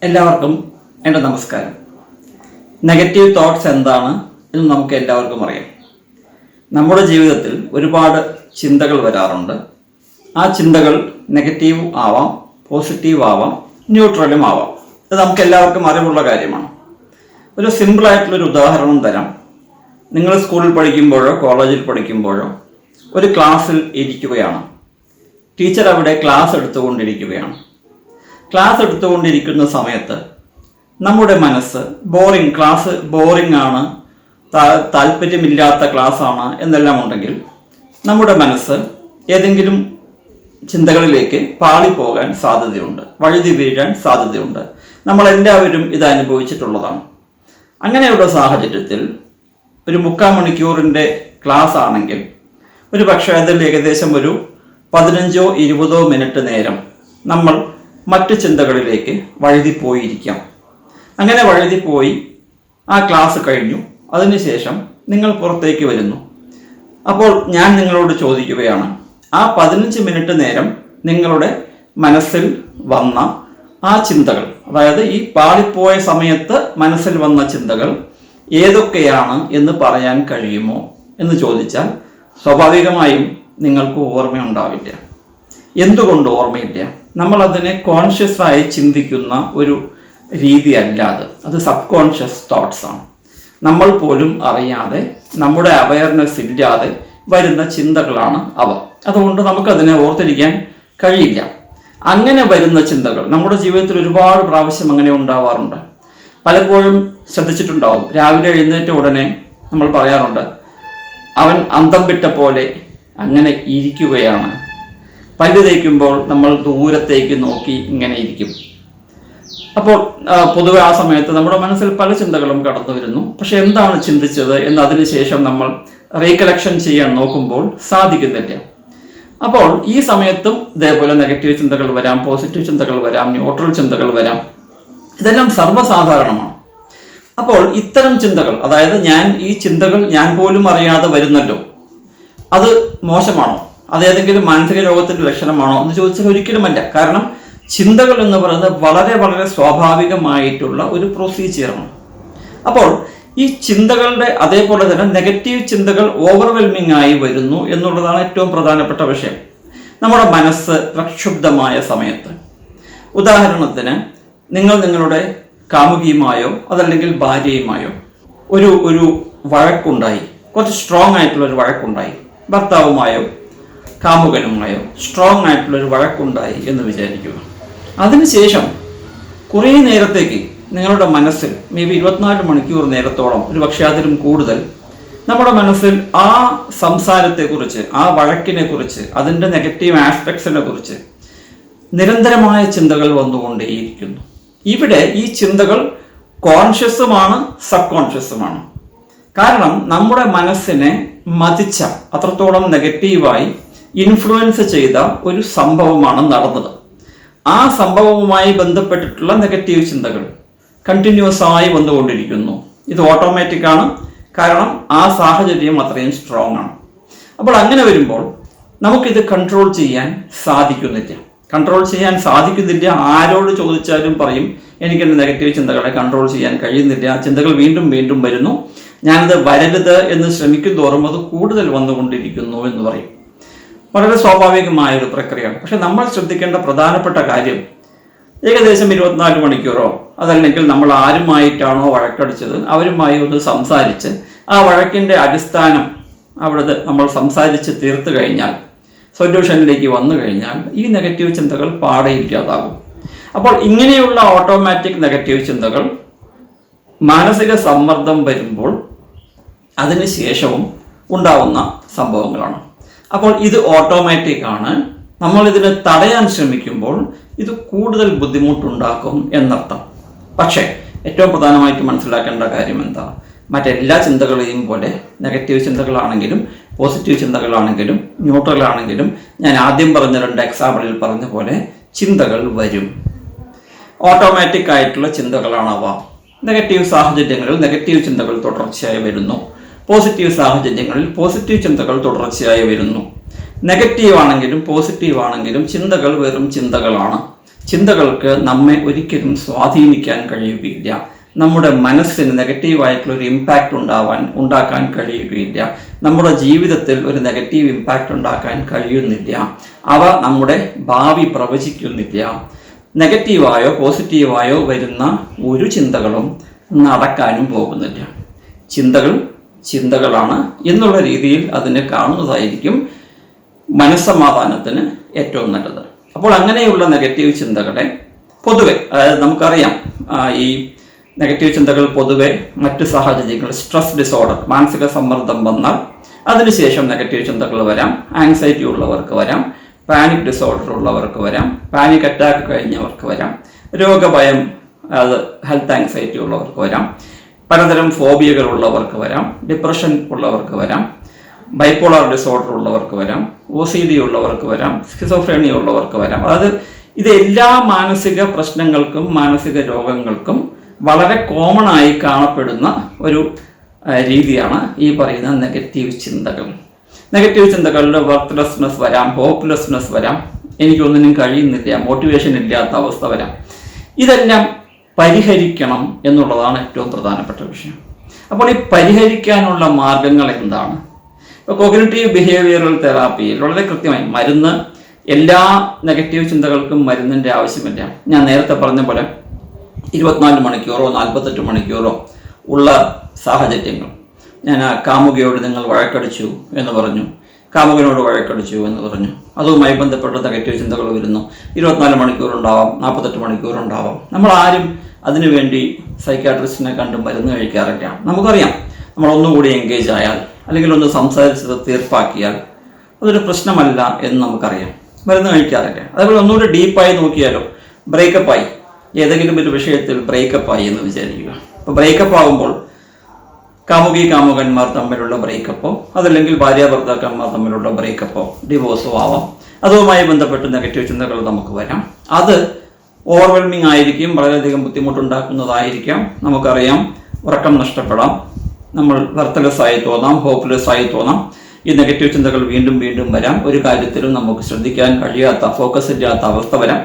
എല്ലാവർക്കും എൻ്റെ നമസ്കാരം. നെഗറ്റീവ് തോട്ട്സ് എന്താണ് എന്ന് നമുക്ക് എല്ലാവർക്കും അറിയാം. നമ്മുടെ ജീവിതത്തിൽ ഒരുപാട് ചിന്തകൾ വരാറുണ്ട്. ആ ചിന്തകൾ നെഗറ്റീവ് ആവാം, പോസിറ്റീവ് ആവാം, ന്യൂട്രലും ആവാം. ഇത് നമുക്ക് എല്ലാവർക്കും അറിവുള്ള കാര്യമാണ്. ഒരു സിമ്പിളായിട്ടുള്ളൊരു ഉദാഹരണം തരാം. നിങ്ങൾ സ്കൂളിൽ പഠിക്കുമ്പോഴോ കോളേജിൽ പഠിക്കുമ്പോഴോ ഒരു ക്ലാസ്സിൽ ഇരിക്കുകയാണ്. ടീച്ചർ അവിടെ ക്ലാസ് എടുത്തുകൊണ്ടിരിക്കുകയാണ്. ക്ലാസ് എടുത്തുകൊണ്ടിരിക്കുന്ന സമയത്ത് നമ്മുടെ മനസ്സ് ക്ലാസ് ബോറിംഗ് ആണ്, താല്പര്യമില്ലാത്ത ക്ലാസ്സാണ് എന്നെല്ലാം ഉണ്ടെങ്കിൽ നമ്മുടെ മനസ്സ് ഏതെങ്കിലും ചിന്തകളിലേക്ക് പാളിപ്പോകാൻ സാധ്യതയുണ്ട്, വഴുതി വീഴാൻ സാധ്യതയുണ്ട്. നമ്മളെല്ലാവരും ഇത് അനുഭവിച്ചിട്ടുള്ളതാണ്. അങ്ങനെയുള്ള സാഹചര്യത്തിൽ ഒരു 3/4 മണിക്കൂറിൻ്റെ ക്ലാസ് ആണെങ്കിൽ ഒരു പക്ഷേ അതിൽ ഏകദേശം ഒരു 15-20 മിനിറ്റ് നേരം നമ്മൾ മറ്റു ചിന്തകളിലേക്ക് വഴുതിപ്പോയിരിക്കാം. അങ്ങനെ വഴുതിപ്പോയി ആ ക്ലാസ് കഴിഞ്ഞു. അതിനുശേഷം നിങ്ങൾ പുറത്തേക്ക് വരുന്നു. അപ്പോൾ ഞാൻ നിങ്ങളോട് ചോദിക്കുകയാണ്, ആ 15 മിനിറ്റ് നേരം നിങ്ങളുടെ മനസ്സിൽ വന്ന ആ ചിന്തകൾ, അതായത് ഈ പാളിപ്പോയ സമയത്ത് മനസ്സിൽ വന്ന ചിന്തകൾ ഏതൊക്കെയാണ് എന്ന് പറയാൻ കഴിയുമോ എന്ന് ചോദിച്ചാൽ സ്വാഭാവികമായും നിങ്ങൾക്ക് ഓർമ്മയുണ്ടാവില്ല. എന്തുകൊണ്ട് ഓർമ്മയില്ല? നമ്മളതിനെ കോൺഷ്യസ് ആയി ചിന്തിക്കുന്ന ഒരു രീതി അല്ലാതെ അത് സബ് കോൺഷ്യസ് തോട്ട്സ് ആണ്. നമ്മൾ പോലും അറിയാതെ, നമ്മുടെ അവയർനെസ് ഇല്ലാതെ വരുന്ന ചിന്തകളാണ് അവ. അതുകൊണ്ട് നമുക്കതിനെ ഓർത്തിരിക്കാൻ കഴിയില്ല. അങ്ങനെ വരുന്ന ചിന്തകൾ നമ്മുടെ ജീവിതത്തിൽ ഒരുപാട് പ്രാവശ്യം അങ്ങനെ ഉണ്ടാവാറുണ്ട്. പലപ്പോഴും ശ്രദ്ധിച്ചിട്ടുണ്ടാവും, രാവിലെ എഴുന്നേറ്റ ഉടനെ നമ്മൾ പറയാറുണ്ട്, അവൻ അന്തം വിട്ട പോലെ അങ്ങനെ ഇരിക്കുകയാണ്. പല്ല് തേക്കുമ്പോൾ നമ്മൾ ദൂരത്തേക്ക് നോക്കി ഇങ്ങനെ ഇരിക്കും. അപ്പോൾ പൊതുവെ ആ സമയത്ത് നമ്മുടെ മനസ്സിൽ പല ചിന്തകളും കടന്നു വരുന്നു. പക്ഷെ എന്താണ് ചിന്തിച്ചത് എന്ന് അതിനുശേഷം നമ്മൾ റീകലക്ഷൻ ചെയ്യാൻ നോക്കുമ്പോൾ സാധിക്കുന്നില്ല. അപ്പോൾ ഈ സമയത്തും ഇതേപോലെ നെഗറ്റീവ് ചിന്തകൾ വരാം, പോസിറ്റീവ് ചിന്തകൾ വരാം, ന്യൂട്രൽ ചിന്തകൾ വരാം. ഇതെല്ലാം സർവ്വസാധാരണമാണ്. അപ്പോൾ ഇത്തരം ചിന്തകൾ, അതായത് ഈ ചിന്തകൾ ഞാൻ പോലും അറിയാതെ വരുന്നല്ലോ, അത് മോശമാണോ? അത് ഏതെങ്കിലും മാനസിക രോഗത്തിന്റെ ലക്ഷണമാണോ എന്ന് ചോദിച്ചാൽ ഒരിക്കലുമല്ല. കാരണം ചിന്തകൾ എന്ന് പറയുന്നത് വളരെ വളരെ സ്വാഭാവികമായിട്ടുള്ള ഒരു പ്രൊസീജിയറാണ്. അപ്പോൾ ഈ ചിന്തകളുടെ അതേപോലെ തന്നെ നെഗറ്റീവ് ചിന്തകൾ ഓവർവെൽമിംഗ് ആയി വരുന്നു എന്നുള്ളതാണ് ഏറ്റവും പ്രധാനപ്പെട്ട വിഷയം. നമ്മുടെ മനസ്സ് പ്രക്ഷുബ്ധമായ സമയത്ത്, ഉദാഹരണത്തിന് നിങ്ങൾ നിങ്ങളുടെ കാമുകിയുമായോ അതല്ലെങ്കിൽ ഭാര്യയുമായോ ഒരു വഴക്കുണ്ടായി, കുറച്ച് സ്ട്രോങ് ആയിട്ടുള്ള ഒരു വഴക്കുണ്ടായി, ഭർത്താവുമായോ കാമുകനുമായോ സ്ട്രോങ് ആയിട്ടുള്ളൊരു വഴക്കുണ്ടായി എന്ന് വിചാരിക്കുക. അതിനുശേഷം കുറേ നേരത്തേക്ക് നിങ്ങളുടെ മനസ്സിൽ മേബി 24 മണിക്കൂർ നേരത്തോളം, ഒരു പക്ഷേ അതിലും കൂടുതൽ, നമ്മുടെ മനസ്സിൽ ആ സംസാരത്തെക്കുറിച്ച്, ആ വഴക്കിനെ കുറിച്ച്, അതിൻ്റെ നെഗറ്റീവ് ആസ്പെക്ട്സിനെ കുറിച്ച് നിരന്തരമായ ചിന്തകൾ വന്നുകൊണ്ടേയിരിക്കുന്നു. ഇവിടെ ഈ ചിന്തകൾ കോൺഷ്യസുമാണ്, സബ് കോൺഷ്യസുമാണ്. കാരണം നമ്മുടെ മനസ്സിനെ മതിച്ച, അത്രത്തോളം നെഗറ്റീവായി ഇൻഫ്ലുവൻസ് ചെയ്ത ഒരു സംഭവമാണ് നടന്നത്. ആ സംഭവവുമായി ബന്ധപ്പെട്ടിട്ടുള്ള നെഗറ്റീവ് ചിന്തകൾ കണ്ടിന്യൂസ് ആയി വന്നുകൊണ്ടിരിക്കുന്നു. ഇത് ഓട്ടോമാറ്റിക് ആണ്, കാരണം ആ സാഹചര്യം അത്രയും സ്ട്രോങ് ആണ്. അപ്പോൾ അങ്ങനെ വരുമ്പോൾ നമുക്കിത് കൺട്രോൾ ചെയ്യാൻ സാധിക്കുന്നില്ല. ആരോട് ചോദിച്ചാലും പറയും, എനിക്കെൻ്റെ നെഗറ്റീവ് ചിന്തകളെ കൺട്രോൾ ചെയ്യാൻ കഴിയുന്നില്ല, ചിന്തകൾ വീണ്ടും വീണ്ടും വരുന്നു, ഞാനത് വരരുത് എന്ന് ശ്രമിക്കും തോറും അത് കൂടുതൽ വന്നുകൊണ്ടിരിക്കുന്നു എന്ന് പറയും. വളരെ സ്വാഭാവികമായ ഒരു പ്രക്രിയയാണ്. പക്ഷെ നമ്മൾ ശ്രദ്ധിക്കേണ്ട പ്രധാനപ്പെട്ട കാര്യം, ഏകദേശം 24 മണിക്കൂറോ അതല്ലെങ്കിൽ നമ്മൾ ആരുമായിട്ടാണോ വഴക്കടിച്ചത് അവരുമായി ഒന്ന് സംസാരിച്ച് ആ വഴക്കിൻ്റെ അടിസ്ഥാനം അവിടെ നമ്മൾ സംസാരിച്ച് തീർത്തു കഴിഞ്ഞാൽ, സൊല്യൂഷനിലേക്ക് വന്നു കഴിഞ്ഞാൽ ഈ നെഗറ്റീവ് ചിന്തകൾ പാടെ ഇല്ലാതാകും. അപ്പോൾ ഇങ്ങനെയുള്ള ഓട്ടോമാറ്റിക് നെഗറ്റീവ് ചിന്തകൾ മാനസിക സമ്മർദ്ദം വരുമ്പോൾ അതിന് ശേഷവും ഉണ്ടാവുന്ന സംഭവങ്ങളാണ്. അപ്പോൾ ഇത് ഓട്ടോമാറ്റിക് ആണ്. നമ്മൾ ഇതിനെ തടയാൻ ശ്രമിക്കുമ്പോൾ ഇത് കൂടുതൽ ബുദ്ധിമുട്ടുണ്ടാക്കും എന്നർത്ഥം. പക്ഷേ ഏറ്റവും പ്രധാനമായിട്ട് മനസ്സിലാക്കേണ്ട കാര്യം എന്താ? മറ്റെല്ലാ ചിന്തകളെയും പോലെ നെഗറ്റീവ് ചിന്തകളാണെങ്കിലും പോസിറ്റീവ് ചിന്തകളാണെങ്കിലും ന്യൂട്രൽ ആണെങ്കിലും ഞാൻ ആദ്യം പറഞ്ഞ 2 എക്സാമ്പിളിൽ പറഞ്ഞ പോലെ ചിന്തകൾ വരും. ഓട്ടോമാറ്റിക് ആയിട്ടുള്ള ചിന്തകളാണവ. നെഗറ്റീവ് സാഹചര്യങ്ങളിൽ നെഗറ്റീവ് ചിന്തകൾ തുടർച്ചയായി വരുന്നു. പോസിറ്റീവ് സാഹചര്യങ്ങളിൽ പോസിറ്റീവ് ചിന്തകൾ തുടർച്ചയായി വരുന്നു. നെഗറ്റീവ് ആണെങ്കിലും പോസിറ്റീവ് ആണെങ്കിലും ചിന്തകൾ വെറും ചിന്തകളാണ്. ചിന്തകൾക്ക് നമ്മെ ഒരിക്കലും സ്വാധീനിക്കാൻ കഴിയുകയില്ല. നമ്മുടെ മനസ്സിന് നെഗറ്റീവായിട്ടുള്ള ഒരു ഇമ്പാക്റ്റ് ഉണ്ടാക്കാൻ കഴിയുകയില്ല. നമ്മുടെ ജീവിതത്തിൽ ഒരു നെഗറ്റീവ് ഇമ്പാക്റ്റ് ഉണ്ടാക്കാൻ കഴിയുന്നില്ല. അവ നമ്മുടെ ഭാവി പ്രവചിക്കുന്നില്ല. നെഗറ്റീവായോ പോസിറ്റീവായോ വരുന്ന ഒരു ചിന്തകളും നടക്കാനും പോകുന്നില്ല. ചിന്തകളാണ് എന്നുള്ള രീതിയിൽ അതിനെ കാണുന്നതായിരിക്കും മനസ്സമാധാനത്തിന് ഏറ്റവും നല്ലത്. അപ്പോൾ അങ്ങനെയുള്ള നെഗറ്റീവ് ചിന്തകളെ പൊതുവെ, അതായത് നമുക്കറിയാം ഈ നെഗറ്റീവ് ചിന്തകൾ പൊതുവെ മറ്റു സാഹചര്യങ്ങൾ, സ്ട്രെസ് ഡിസോർഡർ, മാനസിക സമ്മർദ്ദം വന്നാൽ അതിനുശേഷം നെഗറ്റീവ് ചിന്തകൾ വരാം. ആങ്സൈറ്റി ഉള്ളവർക്ക് വരാം, പാനിക് ഡിസോർഡർ ഉള്ളവർക്ക് വരാം, പാനിക് അറ്റാക്ക് കഴിഞ്ഞവർക്ക് വരാം, രോഗഭയം, അത് ഹെൽത്ത് ആങ്സൈറ്റി ഉള്ളവർക്ക് വരാം, പലതരം ഫോബിയകൾ ഉള്ളവർക്ക് വരാം, ഡിപ്രഷൻ ഉള്ളവർക്ക് വരാം, ബൈപ്പോളാർ ഡിസോർഡർ ഉള്ളവർക്ക് വരാം, OCD ഉള്ളവർക്ക് വരാം, സ്കിസോഫ്രേനിയ ഉള്ളവർക്ക് വരാം. അതായത് ഇത് എല്ലാ മാനസിക പ്രശ്നങ്ങൾക്കും മാനസിക രോഗങ്ങൾക്കും വളരെ കോമൺ ആയി കാണപ്പെടുന്ന ഒരു രീതിയാണ് ഈ പറയുന്ന നെഗറ്റീവ് ചിന്തകൾ. നെഗറ്റീവ് ചിന്തകളിൽ വർക്ക്ലെസ്നെസ് വരാം, ഹോപ്പ്ലെസ്നെസ് വരാം, എനിക്കൊന്നിനും കഴിയുന്നില്ല, മോട്ടിവേഷൻ ഇല്ലാത്ത അവസ്ഥ വരാം. ഇതെല്ലാം പരിഹരിക്കണം എന്നുള്ളതാണ് ഏറ്റവും പ്രധാനപ്പെട്ട വിഷയം. അപ്പോൾ ഈ പരിഹരിക്കാനുള്ള മാർഗങ്ങൾ എന്താണ്? ഇപ്പോൾ കോഗ്നിറ്റീവ് ബിഹേവിയറൽ തെറാപ്പിയിൽ വളരെ കൃത്യമായി മരുന്ന്, എല്ലാ നെഗറ്റീവ് ചിന്തകൾക്കും മരുന്നിൻ്റെ ആവശ്യമില്ല. ഞാൻ നേരത്തെ പറഞ്ഞ പോലെ 24 മണിക്കൂറോ 48 മണിക്കൂറോ ഉള്ള സാഹചര്യങ്ങൾ, ഞാൻ കാമുകിയോട് നിങ്ങൾ വഴക്കടിച്ചു എന്ന് പറഞ്ഞു, കാമുകനോട് വഴക്കടിച്ചു എന്ന് പറഞ്ഞു, അതുമായി ബന്ധപ്പെട്ട നെഗറ്റീവ് ചിന്തകൾ വരുന്നു. 24 മണിക്കൂറുണ്ടാവാം, 48 മണിക്കൂറുണ്ടാവാം. നമ്മൾ ആരും അതിനുവേണ്ടി സൈക്യാട്രിസ്റ്റിനെ കണ്ട് മരുന്ന് കഴിക്കാറില്ല. നമുക്കറിയാം, നമ്മൾ ഒന്നുകൂടി എൻഗേജ് ആയാൽ അല്ലെങ്കിൽ ഒന്ന് സംസാരിച്ചത് തീർപ്പാക്കിയാൽ അതൊരു പ്രശ്നമല്ല എന്ന് നമുക്കറിയാം. മരുന്ന് കഴിക്കാറില്ല. അതേപോലെ ഒന്നുകൂടി ഡീപ്പായി നോക്കിയാലോ, ബ്രേക്കപ്പായി, ഏതെങ്കിലും ഒരു വിഷയത്തിൽ ബ്രേക്കപ്പായി എന്ന് വിചാരിക്കുക. അപ്പോൾ ബ്രേക്കപ്പ് ആകുമ്പോൾ കാമുകന്മാർ തമ്മിലുള്ള ബ്രേക്കപ്പോ അതല്ലെങ്കിൽ ഭാര്യാഭർത്താക്കന്മാർ തമ്മിലുള്ള ബ്രേക്കപ്പോ ഡിവോഴ്സോ ആവാം. അതുമായി ബന്ധപ്പെട്ട് നെഗറ്റീവ് ചിന്തകൾ നമുക്ക് വരാം. അത് ഓവർവെൽമിംഗ് ആയിരിക്കും, വളരെയധികം ബുദ്ധിമുട്ടുണ്ടാക്കുന്നതായിരിക്കാം. നമുക്കറിയാം, ഉറക്കം നഷ്ടപ്പെടാം, നമ്മൾ വർത്ത്ലെസ് ആയി തോന്നാം, ഹോപ്പ്ലെസ് ആയി തോന്നാം. ഈ നെഗറ്റീവ് ചിന്തകൾ വീണ്ടും വീണ്ടും വരാം. ഒരു കാര്യത്തിലും നമുക്ക് ശ്രദ്ധിക്കാൻ കഴിയാത്ത, ഫോക്കസ് ഇല്ലാത്ത അവസ്ഥ വരാം.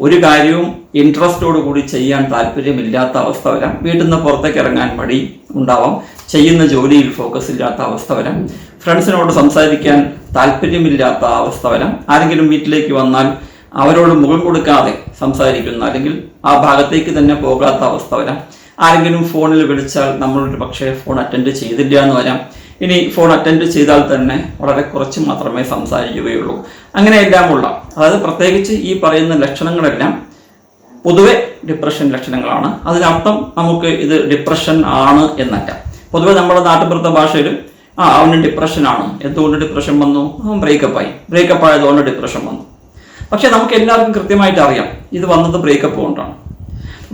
ഒരു കാര്യവും ഇൻട്രസ്റ്റോടു കൂടി ചെയ്യാൻ താല്പര്യമില്ലാത്ത അവസ്ഥ വരാം. വീട്ടിൽ നിന്ന് പുറത്തേക്ക് ഇറങ്ങാൻ മടി ഉണ്ടാവാം. ചെയ്യുന്ന ജോലിയിൽ ഫോക്കസ് ഇല്ലാത്ത അവസ്ഥ വരാം. ഫ്രണ്ട്സിനോട് സംസാരിക്കാൻ താല്പര്യമില്ലാത്ത അവസ്ഥ വരാം. ആരെങ്കിലും വീട്ടിലേക്ക് വന്നാൽ അവരോട് മുഖം കൊടുക്കാതെ സംസാരിക്കുന്ന, അല്ലെങ്കിൽ ആ ഭാഗത്തേക്ക് തന്നെ പോകാത്ത അവസ്ഥ വരാം. ആരെങ്കിലും ഫോണിൽ വിളിച്ചാൽ നമ്മളൊരു പക്ഷേ ഫോൺ അറ്റൻഡ് ചെയ്തില്ല എന്ന് വരാം. ഇനി ഫോൺ അറ്റൻഡ് ചെയ്താൽ തന്നെ വളരെ കുറച്ച് മാത്രമേ സംസാരിക്കുകയുള്ളൂ. അങ്ങനെയെല്ലാമുള്ള, അതായത് പ്രത്യേകിച്ച് ഈ പറയുന്ന ലക്ഷണങ്ങളെല്ലാം പൊതുവെ ഡിപ്രഷൻ ലക്ഷണങ്ങളാണ്. അതിനർത്ഥം നമുക്ക് ഇത് ഡിപ്രഷൻ ആണ് എന്നല്ല. പൊതുവെ നമ്മുടെ നാട്ടുപുറത്തെ ഭാഷയിൽ അവന് ഡിപ്രഷനാണ്. എന്തുകൊണ്ട് ഡിപ്രഷൻ വന്നു? ബ്രേക്കപ്പ് ആയതുകൊണ്ട് ഡിപ്രഷൻ വന്നു. പക്ഷെ നമുക്ക് എല്ലാവർക്കും കൃത്യമായിട്ട് അറിയാം, ഇത് വന്നത് ബ്രേക്കപ്പ് കൊണ്ടാണ്.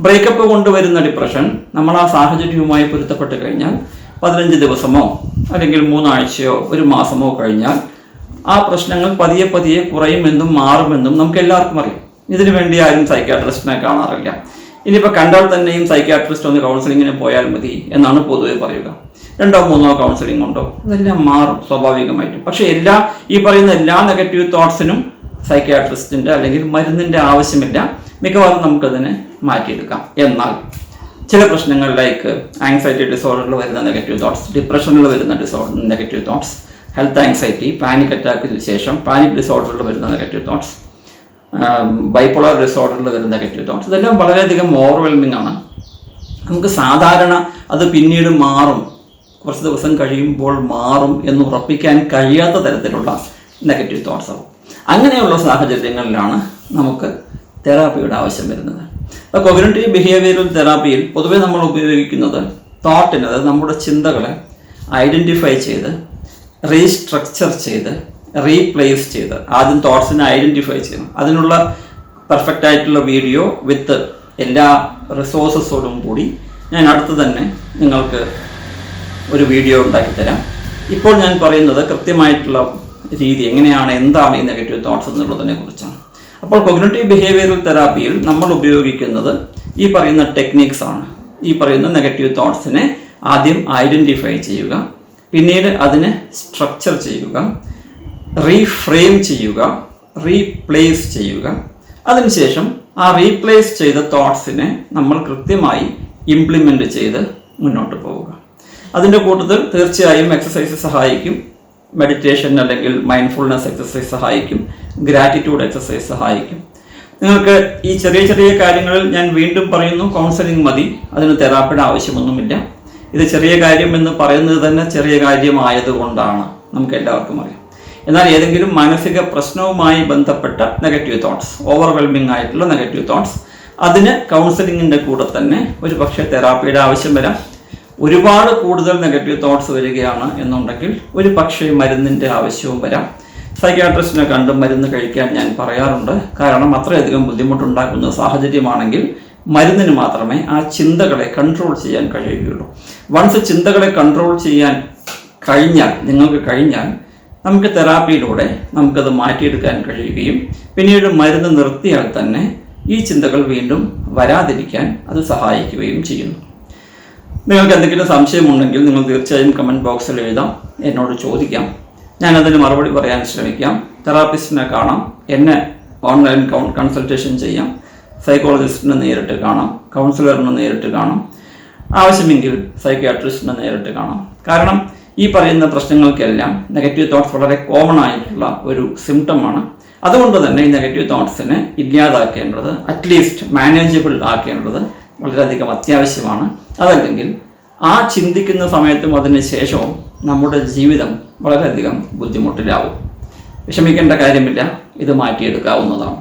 ബ്രേക്കപ്പ് കൊണ്ടുവരുന്ന ഡിപ്രഷൻ നമ്മൾ ആ സാഹചര്യവുമായി പൊരുത്തപ്പെട്ട് കഴിഞ്ഞാൽ 15 ദിവസമോ അല്ലെങ്കിൽ 3 ആഴ്ചയോ 1 മാസമോ കഴിഞ്ഞാൽ ആ പ്രശ്നങ്ങൾ പതിയെ പതിയെ കുറയുമെന്നും മാറുമെന്നും നമുക്ക് എല്ലാവർക്കും അറിയാം. ഇതിനു വേണ്ടി ആരും സൈക്യാട്രിസ്റ്റിനെ കാണാറില്ല. ഇനിയിപ്പോൾ കണ്ടാൽ തന്നെയും സൈക്യാട്രിസ്റ്റ് ഒന്ന് കൗൺസിലിങ്ങിന് പോയാൽ മതി എന്നാണ് പൊതുവെ പറയുക. 2-3 കൗൺസിലിംഗ് ഉണ്ടോ, അതെല്ലാം മാറും സ്വാഭാവികമായിട്ടും. പക്ഷെ ഈ പറയുന്ന എല്ലാ നെഗറ്റീവ് തോട്ട്സിനും സൈക്യാട്രിസ്റ്റിന്റെ അല്ലെങ്കിൽ മരുന്നിന്റെ ആവശ്യമില്ല. മിക്കവാറും നമുക്കതിനെ മാറ്റിയെടുക്കാം. എന്നാൽ ചില പ്രശ്നങ്ങൾ ലൈക്ക് ആങ്സൈറ്റി ഡിസോർഡറിൽ വരുന്ന നെഗറ്റീവ് തോട്ട്സ്, ഡിപ്രഷനിൽ വരുന്ന negative thoughts, health anxiety, panic അറ്റാക്കിന് ശേഷം പാനിക് ഡിസോർഡറിൽ വരുന്ന നെഗറ്റീവ് തോട്ട്സ്, ബൈപ്പോളാർ ഡിസോർഡറിൽ വരുന്ന നെഗറ്റീവ് തോട്ട്സ്, ഇതെല്ലാം വളരെയധികം ഓവർവെൽമിംഗ് ആണ്. നമുക്ക് സാധാരണ അത് പിന്നീട് മാറും, കുറച്ച് ദിവസം കഴിയുമ്പോൾ മാറും എന്ന് ഉറപ്പിക്കാൻ കഴിയാത്ത തരത്തിലുള്ള നെഗറ്റീവ് തോട്ട്സ് ആവും. അങ്ങനെയുള്ള സാഹചര്യങ്ങളിലാണ് നമുക്ക് തെറാപ്പിയുടെ ആവശ്യം വരുന്നത്. അപ്പോൾ കോഗ്നിറ്റീവ് ബിഹേവിയറൽ തെറാപ്പിയിൽ പൊതുവെ നമ്മൾ ഉപയോഗിക്കുന്നത് തോട്ടിന്, അതായത് നമ്മുടെ ചിന്തകളെ ഐഡൻറ്റിഫൈ ചെയ്ത് റീസ്ട്രക്ചർ ചെയ്ത് റീപ്ലേസ് ചെയ്ത്, ആദ്യം തോട്ട്സിനെ ഐഡൻറ്റിഫൈ ചെയ്യണം. അതിനുള്ള പെർഫെക്റ്റ് ആയിട്ടുള്ള വീഡിയോ വിത്ത് എല്ലാ റിസോഴ്സസോടും കൂടി ഞാൻ അടുത്ത് തന്നെ നിങ്ങൾക്ക് ഒരു വീഡിയോ ഉണ്ടാക്കിത്തരാം. ഇപ്പോൾ ഞാൻ പറയുന്നത് കൃത്യമായിട്ടുള്ള രീതി എങ്ങനെയാണ്, എന്താണ് ഈ നെഗറ്റീവ് തോട്ട്സ് എന്നുള്ളതിനെ കുറിച്ചാണ്. അപ്പോൾ കോഗ്നിറ്റീവ് ബിഹേവിയറൽ തെറാപ്പിയിൽ നമ്മൾ ഉപയോഗിക്കുന്നത് ഈ പറയുന്ന ടെക്നിക്സ് ആണ്. ഈ പറയുന്ന നെഗറ്റീവ് തോട്ട്സിനെ ആദ്യം ഐഡൻറ്റിഫൈ ചെയ്യുക, പിന്നീട് അതിനെ സ്ട്രക്ചർ ചെയ്യുക, റീഫ്രെയിം ചെയ്യുക, റീപ്ലേസ് ചെയ്യുക, അതിനുശേഷം ആ റീപ്ലേസ് ചെയ്ത തോട്ട്സിനെ നമ്മൾ കൃത്യമായി ഇംപ്ലിമെൻ്റ് ചെയ്ത് മുന്നോട്ട് പോവുക. അതിൻ്റെ കൂട്ടത്തിൽ തീർച്ചയായും എക്സസൈസ് സഹായിക്കും, മെഡിറ്റേഷൻ അല്ലെങ്കിൽ മൈൻഡ്ഫുൾനെസ് എക്സസൈസ് സഹായിക്കും, ഗ്രാറ്റിറ്റ്യൂഡ് എക്സസൈസ് സഹായിക്കും. നിങ്ങൾക്ക് ഈ ചെറിയ ചെറിയ കാര്യങ്ങളിൽ ഞാൻ വീണ്ടും പറയുന്നു, കൗൺസിലിംഗ് മതി, അതിന് തെറാപ്പിയുടെ ആവശ്യമൊന്നുമില്ല. ഇത് ചെറിയ കാര്യം എന്ന് പറയുന്നത് തന്നെ ചെറിയ കാര്യമായതുകൊണ്ടാണ്, നമുക്ക് എല്ലാവർക്കും അറിയാം. എന്നാൽ ഏതെങ്കിലും മാനസിക പ്രശ്നവുമായി ബന്ധപ്പെട്ട നെഗറ്റീവ് തോട്ട്സ്, ഓവർവെൽമിംഗ് ആയിട്ടുള്ള നെഗറ്റീവ് തോട്ട്സ്, അതിന് കൗൺസിലിങ്ങിൻ്റെ കൂടെ തന്നെ ഒരു പക്ഷേ തെറാപ്പിയുടെ ആവശ്യം വരാം. ഒരുപാട് കൂടുതൽ നെഗറ്റീവ് തോട്ട്സ് വരികയാണ് എന്നുണ്ടെങ്കിൽ ഒരു പക്ഷേ മരുന്നിൻ്റെ ആവശ്യവും വരാം. സൈക്യാട്രിസ്റ്റിനെ കണ്ട് മരുന്ന് കഴിക്കാൻ ഞാൻ പറയാറുണ്ട്. കാരണം അത്രയധികം ബുദ്ധിമുട്ടുണ്ടാക്കുന്ന സാഹചര്യമാണെങ്കിൽ മരുന്നിന് മാത്രമേ ആ ചിന്തകളെ കൺട്രോൾ ചെയ്യാൻ കഴിയുകയുള്ളൂ. വൺസ് ചിന്തകളെ കൺട്രോൾ ചെയ്യാൻ നിങ്ങൾക്ക് കഴിഞ്ഞാൽ നമുക്ക് തെറാപ്പിയിലൂടെ നമുക്കത് മാറ്റിയെടുക്കാൻ കഴിയുകയും പിന്നീട് മരുന്ന് നിർത്തിയാൽ തന്നെ ഈ ചിന്തകൾ വീണ്ടും വരാതിരിക്കാൻ അത് സഹായിക്കുകയും ചെയ്യുന്നു. നിങ്ങൾക്ക് എന്തെങ്കിലും സംശയമുണ്ടെങ്കിൽ നിങ്ങൾ തീർച്ചയായും കമൻറ്റ് ബോക്സിൽ എഴുതാം, എന്നോട് ചോദിക്കാം, ഞാനതിന് മറുപടി പറയാൻ ശ്രമിക്കാം. തെറാപ്പിസ്റ്റിനെ കാണാം, എന്നെ ഓൺലൈൻ കൺസൾട്ടേഷൻ ചെയ്യാം, സൈക്കോളജിസ്റ്റിനെ നേരിട്ട് കാണാം, കൗൺസിലറിനെ നേരിട്ട് കാണാം, ആവശ്യമെങ്കിൽ സൈക്യാട്രിസ്റ്റിനെ നേരിട്ട് കാണാം. കാരണം ഈ പറയുന്ന പ്രശ്നങ്ങൾക്കെല്ലാം നെഗറ്റീവ് തോട്ട്സ് വളരെ കോമൺ ആയിട്ടുള്ള ഒരു സിംറ്റമാണ്. അതുകൊണ്ട് തന്നെ ഈ നെഗറ്റീവ് തോട്ട്സിനെ ഇല്ലാതാക്കേണ്ടത്, അറ്റ്ലീസ്റ്റ് മാനേജബിൾ ആക്കേണ്ടത് വളരെയധികം അത്യാവശ്യമാണ്. അതല്ലെങ്കിൽ ആ ചിന്തിക്കുന്ന സമയത്തും അതിന് ശേഷവും നമ്മുടെ ജീവിതം വളരെയധികം ബുദ്ധിമുട്ടിലാവും. വിഷമിക്കേണ്ട കാര്യമില്ല, ഇത് മാറ്റിയെടുക്കാവുന്നതാണ്.